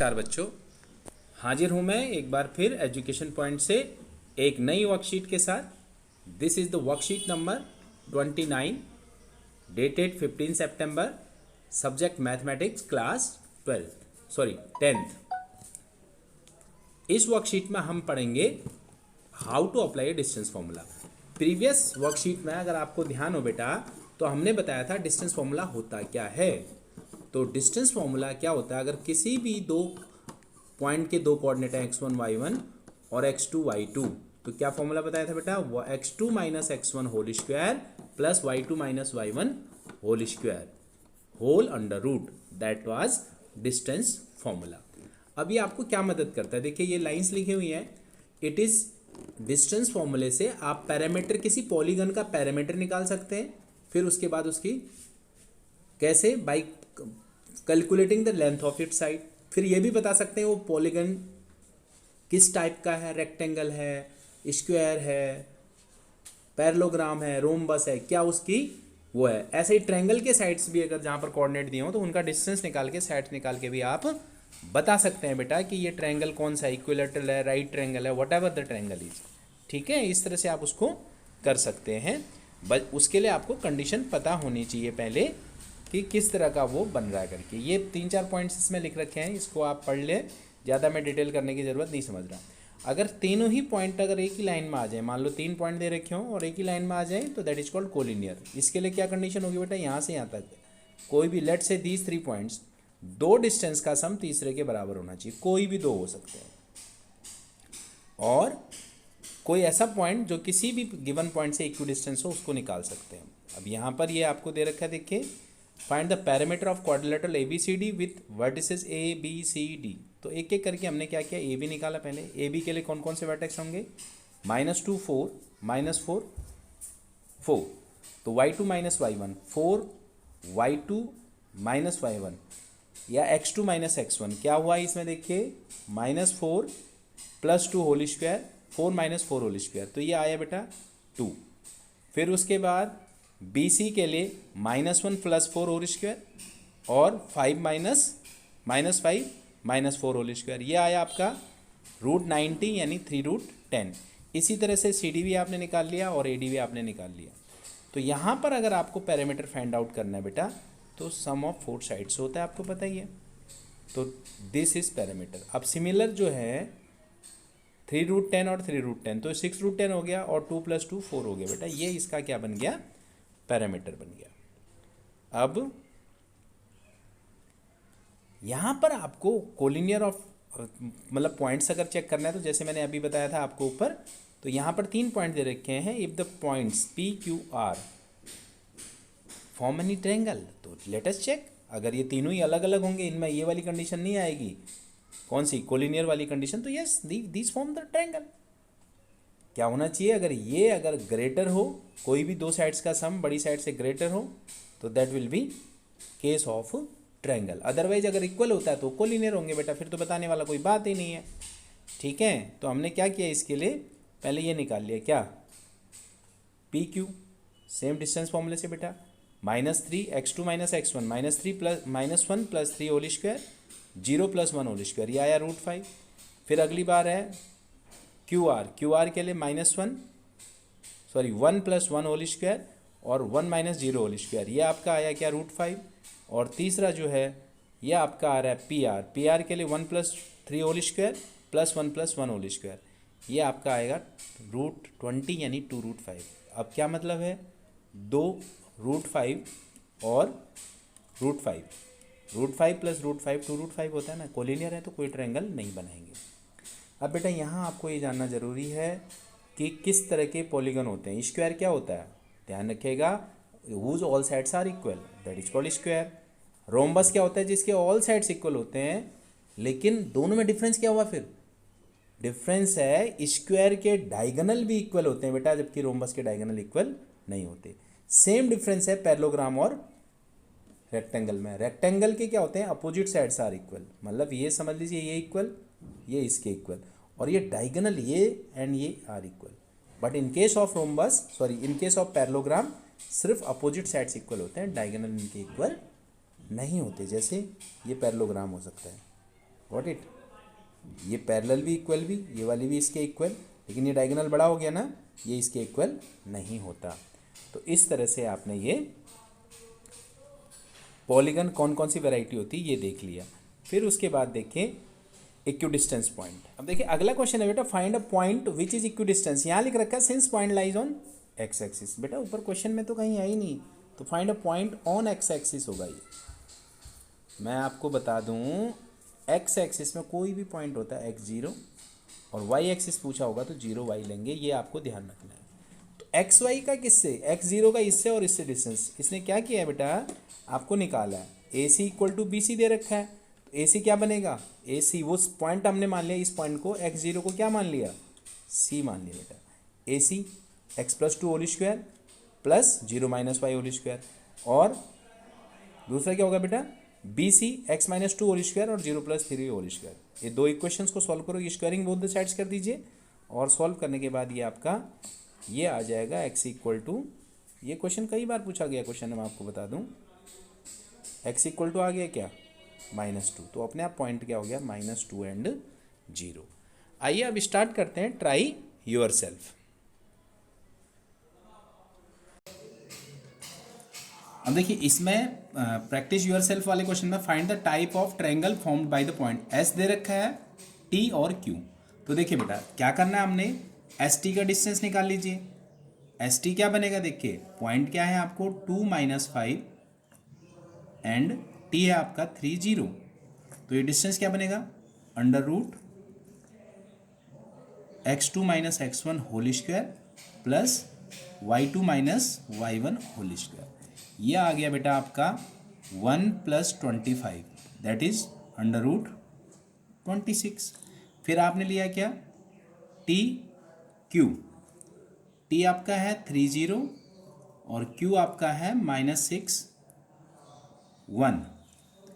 नमस्कार बच्चों, हाजिर हूँ मैं एक बार फिर एजुकेशन पॉइंट से एक नई वर्कशीट के साथ। This is the worksheet number 29 dated 15 September, subject mathematics, class 10th। इस वर्कशीट में हम पढ़ेंगे how to apply distance formula. Previous worksheet में अगर आपको ध्यान हो बेटा तो हमने बताया था डिस्टेंस फॉर्मूला होता क्या है। तो डिस्टेंस फॉर्मूला क्या होता है, अगर किसी भी दो पॉइंट के दो कोऑर्डिनेट हैं x1 y1 और x2 y2, तो क्या फॉर्मूला बताया था बेटा, वो x2 minus x1 whole square plus y2 minus y1 whole square whole under root, that was distance formula. अब ये आपको क्या मदद करता है, देखिए ये लाइंस लिखी हुई हैं। इट इज डिस्टेंस फॉर्मूले से आप पैरामीटर, किसी पॉलीगन का पैरामीटर निकाल सकते हैं, फिर उसके बाद उसकी कैसे, by calculating the length of it side. फिर ये भी बता सकते हैं वो पॉलीगन किस टाइप का है, रेक्टेंगल है, स्क्वायर है, पैरेललोग्राम है, रोम्बस है, क्या उसकी वो है। ऐसे ही ट्रायंगल के साइड्स भी अगर जहाँ पर कोऑर्डिनेट दिए हो तो उनका डिस्टेंस निकाल के, साइड्स निकाल के भी आप बता सकते हैं बेटा कि ये ट्रायंगल कौन सा, इक्विलैटरल है, राइट ट्रायंगल है, what ever the triangle is. ठीक है, इस तरह से आप उसको कर सकते हैं। बस उसके लिए आपको कंडीशन पता होनी चाहिए पहले कि किस तरह का वो बन रहा है करके। ये 3-4 पॉइंट्स इसमें लिख रखे हैं, इसको आप पढ़ लें, ज़्यादा मैं डिटेल करने की ज़रूरत नहीं समझ रहा। अगर तीनों ही पॉइंट अगर एक ही लाइन में आ जाए, मान लो 3 पॉइंट दे रखे हों और एक ही लाइन में आ जाए, तो दैट इज कॉल्ड कोलिनियर। इसके लिए क्या कंडीशन होगी बेटा, यहाँ से यहाँ तक कोई भी, लेट से दीज 3 पॉइंट्स, दो डिस्टेंस का सम तीसरे के बराबर होना चाहिए, कोई भी दो हो सकते हैं। और कोई ऐसा पॉइंट जो किसी भी गिवन पॉइंट से इक्वी डिस्टेंस हो, उसको निकाल सकते हैं। अब यहाँ पर ये आपको दे रखा है, देखिए, find the parameter of quadrilateral ABCD with vertices ABCD। तो एक एक करके हमने क्या किया, AB निकाला पहले। AB के लिए कौन कौन से वर्टेक्स होंगे, -2 4 -4 4, तो y2 minus y1 4, y2 minus y1 या x2 माइनस x1, क्या हुआ इसमें देखिए, -4 + 2 होल स्क्वायर, 4 - 4 होल स्क्वायर, तो ये आया बेटा 2। फिर उसके बाद BC के लिए -1 + 4 होल स्क्वायर और 5 -5 -4 होल स्क्वायर, ये आया आपका √90 यानी 3√10। इसी तरह से CD भी आपने निकाल लिया और AD भी आपने निकाल लिया। तो यहाँ पर अगर आपको पैरामीटर फाइंड आउट करना है बेटा, तो सम ऑफ 4 साइड्स होता है, आपको पता ही है। तो दिस इज पैरामीटर। अब सिमिलर जो है 3√10 और 3√10, तो 6√10 हो गया और 2 + 2 4 हो गया बेटा, ये इसका क्या बन गया, पैरामीटर बन गया। अब यहाँ पर आपको कोलिनियर ऑफ मतलब पॉइंट्स अगर चेक करना है, तो जैसे मैंने अभी बताया था आपको ऊपर, तो यहाँ पर 3 पॉइंट दे रखे हैं। If the points PQR form any triangle, तो लेट अस चेक। अगर ये तीनों ही अलग अलग होंगे, इनमें ये वाली कंडीशन नहीं आएगी, कौन सी, कोलिनियर वाली कंडीशन, तो yes these form the triangle. क्या होना चाहिए, अगर ग्रेटर हो, कोई भी दो साइड्स का सम बड़ी साइड से ग्रेटर हो, तो that will be case of triangle. Otherwise अगर इक्वल होता है तो कोलिनियर होंगे बेटा, फिर तो बताने वाला कोई बात ही नहीं है। ठीक है, तो हमने क्या किया, इसके लिए पहले ये निकाल लिया, क्या, PQ, सेम डिस्टेंस फॉर्मूले से बेटा, -3 x2 minus x1 -1 + 3 whole square 0 + 1 whole square, ये आया √5। फिर अगली बार है QR के लिए -1 + 1 होल स्क्वायर और 1 - 0 होल स्क्वायर, ये आपका आया क्या, √5। और तीसरा जो है ये आपका आ रहा है PR के लिए 1 + 3 होल स्क्वायर + 1 + 1 होल स्क्वायर, ये आपका आएगा √20 यानी 2√5। अब क्या मतलब है, 2 √5 और √5 + √5 2√5 होता है ना, कोलिनियर है तो कोई ट्रायंगल नहीं बनाएंगे। अब बेटा यहाँ आपको ये जानना ज़रूरी है कि किस तरह के पॉलीगन होते हैं। स्क्वायर क्या होता है, ध्यान रखिएगा, whose all sides are equal, that is called square। Rhombus क्या होता है, जिसके ऑल साइड्स इक्वल होते हैं, लेकिन दोनों में डिफरेंस क्या हुआ, फिर डिफरेंस है स्क्वायर के डायगोनल भी इक्वल होते हैं बेटा, जबकि रोम्बस के डायगोनल इक्वल नहीं होते। सेम डिफरेंस है पैरेललोग्राम और रेक्टेंगल में। रेक्टेंगल के क्या होते हैं, अपोजिट साइड्स आर इक्वल, मतलब ये समझ लीजिए ये इक्वल, ये इसके इक्वल, और ये डायगोनल ये एंड ये are equal. But in case of in case of parallelogram सिर्फ अपोजिट साइड्स इक्वल होते हैं, डायगोनल इनके इक्वल नहीं होते। जैसे ये पैरेललोग्राम हो सकता है, गॉट इट। ये पैरेलल भी इक्वल भी, ये वाली भी इसके इक्वल, लेकिन ये डायगोनल बड़ा हो गया ना, ये इसके इक्वल नहीं होता। तो इस तरह से आपने ये पॉलीगन कौन कौन सी वैरायटी होती है ये देख लिया। फिर उसके बाद देखिए इक्विडिस्टेंस पॉइंट। अब देखिए अगला क्वेश्चन है बेटा, find a point which is equidistance. यहाँ लिख रखा है since point lies on x axis. बेटा ऊपर क्वेश्चन में तो कहीं है ही नहीं, तो find a point on x axis होगा ये। मैं आपको बता दूं एक्स एक्सिस में कोई भी पॉइंट होता है एक्स जीरो, और वाई एक्सिस पूछा होगा तो जीरो वाई लेंगे, ये आपको ध्यान रखना है। तो एक्स वाई का किससे, एक्स जीरो का इससे और इससे डिस्टेंस, इसने क्या किया है बेटा, आपको निकाला है ए सी इक्वल टू बी सी दे रखा है, तो ए सी क्या बनेगा, ए सी वो पॉइंट हमने मान लिया, इस पॉइंट को एक्स जीरो को क्या मान लिया, सी मान लिया बेटा। A C X plus two whole square plus zero minus Y whole square, और दूसरा क्या होगा बेटा, B C X minus two whole square और zero plus three whole square. ये दो इक्वेशंस को सॉल्व करो, ये स्क्वायरिंग बोथ द साइड्स कर दीजिए, और सॉल्व करने के बाद ये आपका ये आ जाएगा एक्स इक्वल टू, ये क्वेश्चन कई बार पूछा गया क्वेश्चन है, मैं आपको बता दूं, एक्स इक्वल टू आ गया क्या, -2, तो अपने आप पॉइंट क्या हो गया, -2 एंड 0। आइए अब स्टार्ट करते हैं ट्राई योर सेल्फ। अब देखिए इसमें प्रैक्टिस योर सेल्फ वाले क्वेश्चन में find the type of triangle formed by the points दे रखा है, टी और क्यू। तो देखिए बेटा क्या करना है, हमने एस टी का डिस्टेंस निकाल लीजिए। एस टी क्या बनेगा, देखिए पॉइंट क्या है आपको 2 - 5 एंड टी है आपका 3 0, तो ये डिस्टेंस क्या बनेगा, √(x2 - x1) whole square plus y2 - y1 whole square. ये आ गया बेटा आपका 1 + 25, दैट इज √26। फिर आपने लिया क्या, टी क्यू, टी आपका है 3 0 और क्यू आपका है -6 1,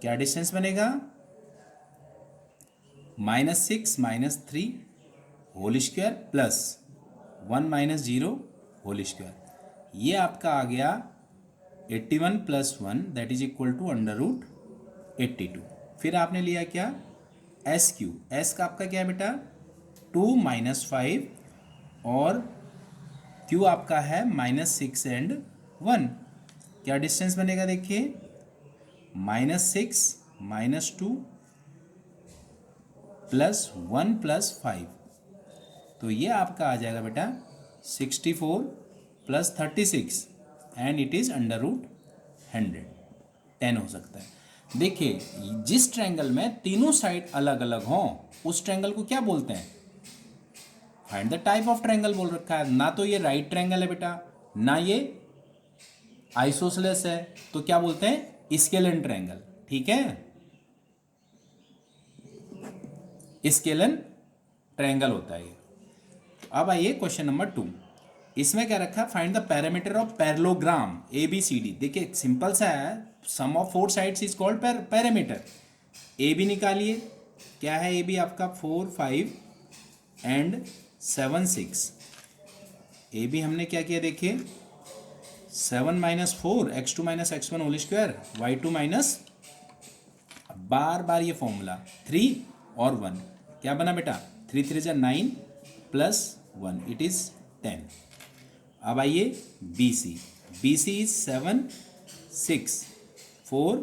क्या डिस्टेंस बनेगा, -6 - 3 whole square plus 1 - 0 whole square. ये आपका आ गया 81 + 1 दैट इज इक्वल टू √82। फिर आपने लिया क्या, एस क्यू, एस का आपका क्या है बेटा 2 - 5 और क्यू आपका है -6 एंड 1, क्या डिस्टेंस बनेगा देखिए, -6 - 2 प्लस 1 + 5, तो ये आपका आ जाएगा बेटा 64 + 36 एंड इट इज √100, 10 हो सकता है। देखिए जिस ट्रायंगल में तीनों साइड अलग अलग हों उस ट्रायंगल को क्या बोलते हैं, find the type of triangle बोल रखा है। ना तो ये राइट ट्रायंगल है बेटा, ना ये आइसोसेलेस है, तो क्या बोलते हैं, स्केलन ट्रायंगल, ठीक है, स्केलन ट्रायंगल होता है ये। अब आइए क्वेश्चन नंबर 2, इसमें क्या रखा है, find the parameter of parallelogram ABCD। देखिए सिंपल सा है, sum of 4 sides is called parameter. AB निकालिए, क्या है AB आपका 4 5 एंड 7 6। AB हमने क्या किया देखिए 7 - 4 x2 - x1 whole square y2 minus, बार बार ये फॉर्मूला 3 और 1, क्या बना बेटा 3 3 जा 9 प्लस 1 इट इज 10। अब आइए BC, BC is 7 6 4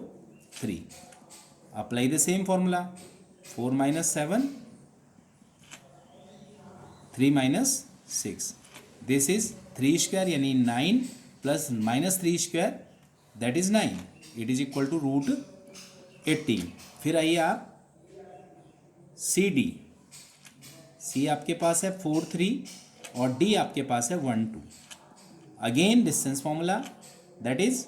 3, apply the same formula 4 - 7 3 - 6, this is 3 square यानी 9 plus -3 square that is 9, it is equal to √18। फिर आइए आप CD, C आपके पास है 4 3 और D आपके पास है 1 2। Again distance formula that is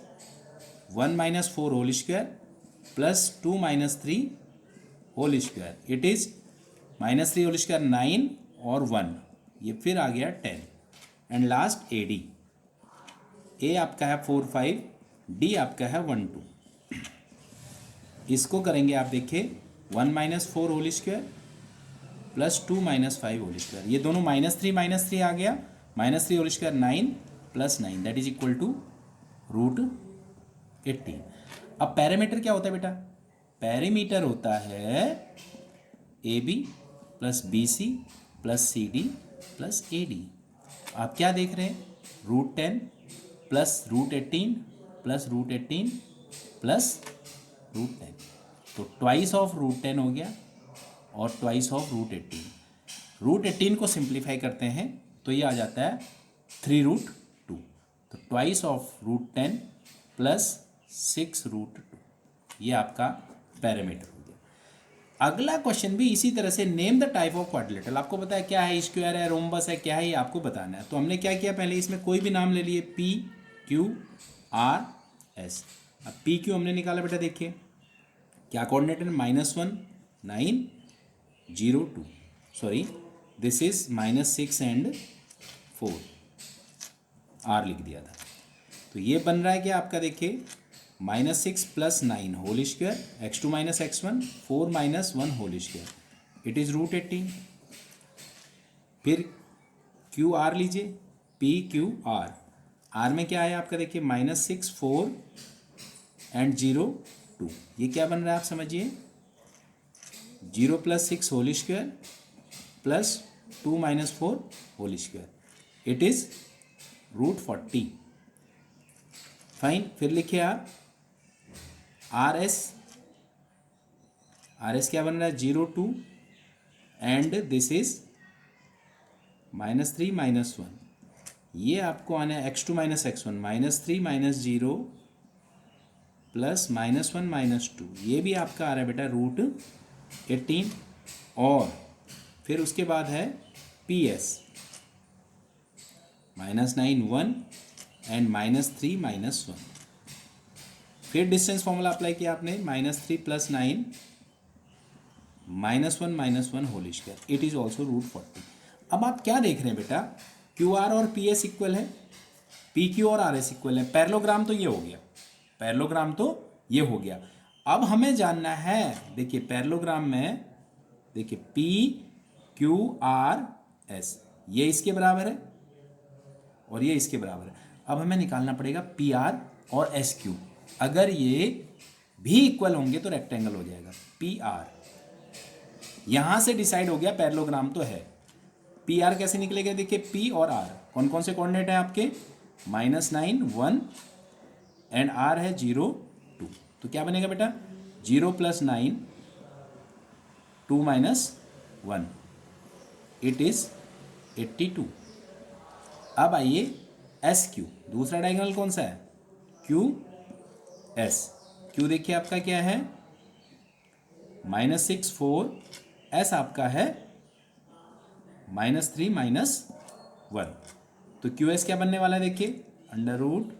1 - 4 whole square plus 2 - 3 whole square, it is -3 whole square 9 और 1, ये फिर आ गया 10। एंड लास्ट AD, A आपका है 4 5, D आपका है 1 2। इसको करेंगे आप देखिए 1 - 4 whole square plus 2 - 5 whole square, ये दोनों -3 आ गया, -3 whole square 9 plus 9 that is equal to √18। अब पैरामीटर क्या होता है बेटा, पैरामीटर होता है A B plus B C plus C D plus A D. आप क्या देख रहे हैं, √10 प्लस √18 प्लस √18 प्लस √10, तो ट्वाइस ऑफ √10 हो गया और ट्वाइस ऑफ √18। √18 को सिंप्लीफाई करते हैं तो ये आ जाता है 3√2, तो ट्वाइस ऑफ √10 प्लस 6√2, ये आपका पैरामीटर हो गया। अगला क्वेश्चन भी इसी तरह से, name the type of quadrilateral. आपको पता है क्या है, स्क्वायर है, रोम्बस है, क्या है, ये आपको बताना है। तो हमने क्या किया, पहले इसमें कोई भी नाम ले लिए, पी क्यू आर एस। अब पी क्यू हमने निकाला बेटा, देखिए क्या कोऑर्डिनेट है, -1 9 0 2, सॉरी दिस इज -6 एंड 4, आर लिख दिया था। तो ये बन रहा है क्या आपका, देखिए -6 + 9 whole square, x2 - x1 4 - 1 whole square, it is √18। फिर क्यू आर लीजिए, पी क्यू आर, आर में क्या है आपका, देखिए -6 4 एंड 0 2, ये क्या बन रहा है आप समझिए, 0 + 6 whole square plus 2 - 4 whole square, it is √40। Fine, फिर लिखिए आप आर एस क्या बन रहा है, 0 2 एंड दिस इज -3 - 1, ये आपको आना है x2 - x1 -3 - 0 प्लस -1 - 2, ये भी आपका आ रहा है बेटा √18। और फिर उसके बाद है पी एस -9 1 एंड -3 - 1। फिर डिस्टेंस फॉर्मूला अप्लाई किया आपने, -3 + 9 -1 - 1 whole square, it is also √40। अब आप क्या देख रहे हैं बेटा, क्यू आर और पी एस इक्वल है, पी क्यू और आर एस इक्वल है, पैरेललोग्राम तो ये हो गया, पैरेललोग्राम तो ये हो गया। अब हमें जानना है, देखिए पैरेललोग्राम में देखिए पी क्यू आर एस, ये इसके बराबर है और ये इसके बराबर है। अब हमें निकालना पड़ेगा पी आर और एस क्यू, अगर ये भी इक्वल होंगे तो रेक्टेंगल हो जाएगा। पी आर यहां से डिसाइड हो गया, पैरेललोग्राम तो है। पी आर कैसे निकलेगा, देखिए पी और आर कौन कौन से कोऑर्डिनेट है आपके, -9 1 एंड आर है 0 2, तो क्या बनेगा बेटा, 0 + 9 2 - 1, इट इज 82। अब आइए एस क्यू, दूसरा डायगोनल कौन सा है, क्यू एस, क्यू देखिए आपका क्या है, -6 4, एस आपका है -3 - 1, तो क्यू एस क्या बनने वाला है, देखिए √3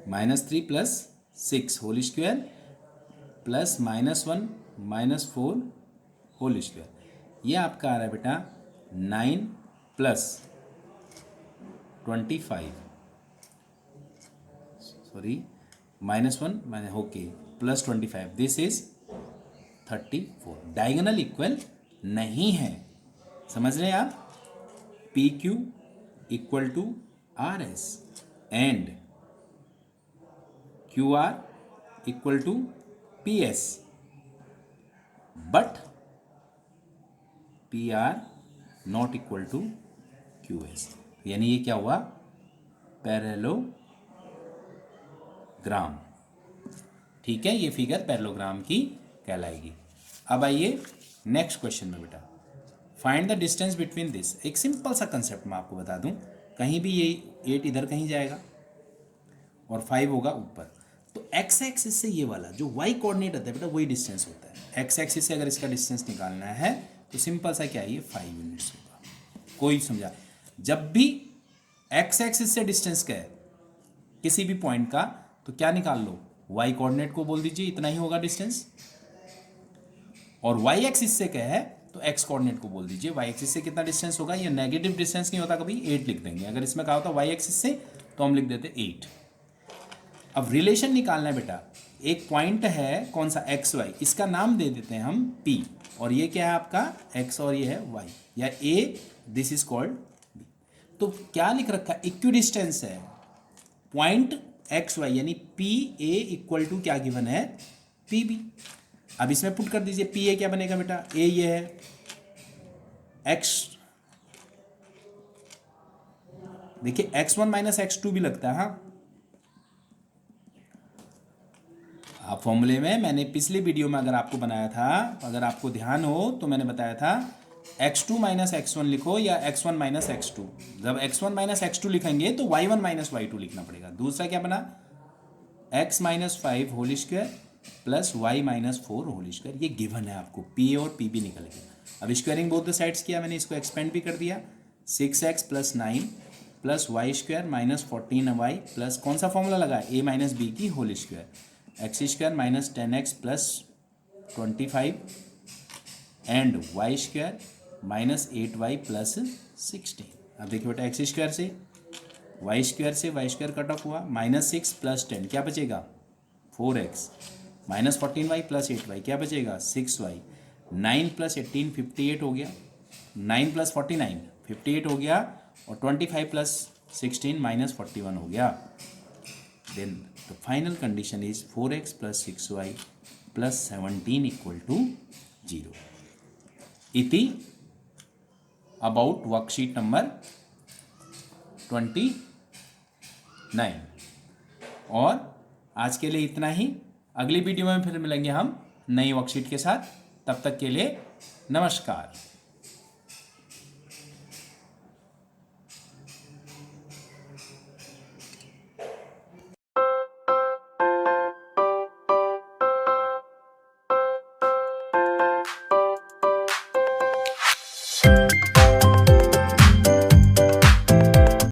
+ 6 whole square plus -1 - 4 whole square, ये आपका आ रहा है बेटा 9 + 25, sorry -1 okay plus 25, this is 34। Diagonal equal नहीं है, समझ रहे हैं आप, P Q equal to R S and Q R equal to P S, but P R not equal to Q S, यानी ये क्या हुआ, पैरेललोग्राम। ठीक है, ये फिगर पैरेललोग्राम की कहलाएगी। अब आइए नेक्स्ट क्वेश्चन में बेटा, find the distance between this. एक सिंपल सा कंसेप्ट मैं आपको बता दूं, कहीं भी ये 8 इधर कहीं जाएगा और 5 होगा ऊपर, तो एक्स एक्सिस से ये वाला जो वाई कोऑर्डिनेट आता है बेटा, वही डिस्टेंस होता है। एक्स एक्सिस से अगर इसका डिस्टेंस निकालना है तो सिंपल सा क्या है, ये 5 यूनिट्स होगा। कोई समझा, जब भी एक्स एक्सिस से डिस्टेंस का है किसी भी पॉइंट का, तो क्या निकाल लो, वाई कोऑर्डिनेट को बोल दीजिए, इतना ही होगा डिस्टेंस, और वाई एक्सिस से क्या है तो एक्स कोऑर्डिनेट को बोल दीजिए वाई एक्सिस से कितना डिस्टेंस होगा। ये नेगेटिव डिस्टेंस नहीं होता कभी, 8 लिख देंगे। अगर इसमें कहा होता वाई एक्सिस से तो हम लिख देते 8। अब रिलेशन निकालना है बेटा, एक पॉइंट है कौन सा, एक्स वाई, इसका नाम दे देते हैं हम पी, और ये क्या है आपका एक्स और ये है वाई, या ए, दिस इज कॉल्ड बी। तो क्या लिख रखा है, इक्विडिस्टेंस है, पॉइंट एक्स वाई यानी पी ए इक्वल टू क्या गिवन है, पी बी। अब इसमें पुट कर दीजिए, पी ए क्या बनेगा बेटा, ए ये है, एक्स देखिए x1 माइनस x2 भी लगता है। हाँ, आप फॉर्मूले में मैंने पिछले वीडियो में अगर आपको बनाया था, अगर आपको ध्यान हो तो मैंने बताया था x2 माइनस x1 लिखो या x1 माइनस x2। जब x1 माइनस x2 लिखेंगे तो y1 माइनस y2 लिखना पड़ेगा। दूसरा क्या बना, x minus 5 whole square plus y minus 4 whole square. ये गिवन है आपको, p और p भी निकल गया। अब स्क्वायरिंग बोथ द साइड्स किया मैंने, इसको एक्सपेंड भी कर दिया, 6x plus 9 plus Y square minus 14y plus कौन सा फॉर्मूला लगा, a माइनस बी की whole square, X square minus 10x plus 25 and Y square minus 8y plus 16। अब देखिए बेटा, एक्स स्क्वायर से वाई स्क्वायर कट ऑफ हुआ, minus 6 plus 10 क्या बचेगा 4x, minus 14y plus 8y क्या बचेगा 6y, 9 प्लस 18 58 हो गया, 9 प्लस 49 58 हो गया, और 25 प्लस 16 माइनस 41 हो गया। Then the final condition is 4x plus 6y plus 17 equal to 0। इति अबाउट वर्कशीट नंबर 29। और आज के लिए इतना ही, अगली वीडियो में फिर मिलेंगे हम नई वर्कशीट के साथ। तब तक के लिए नमस्कार।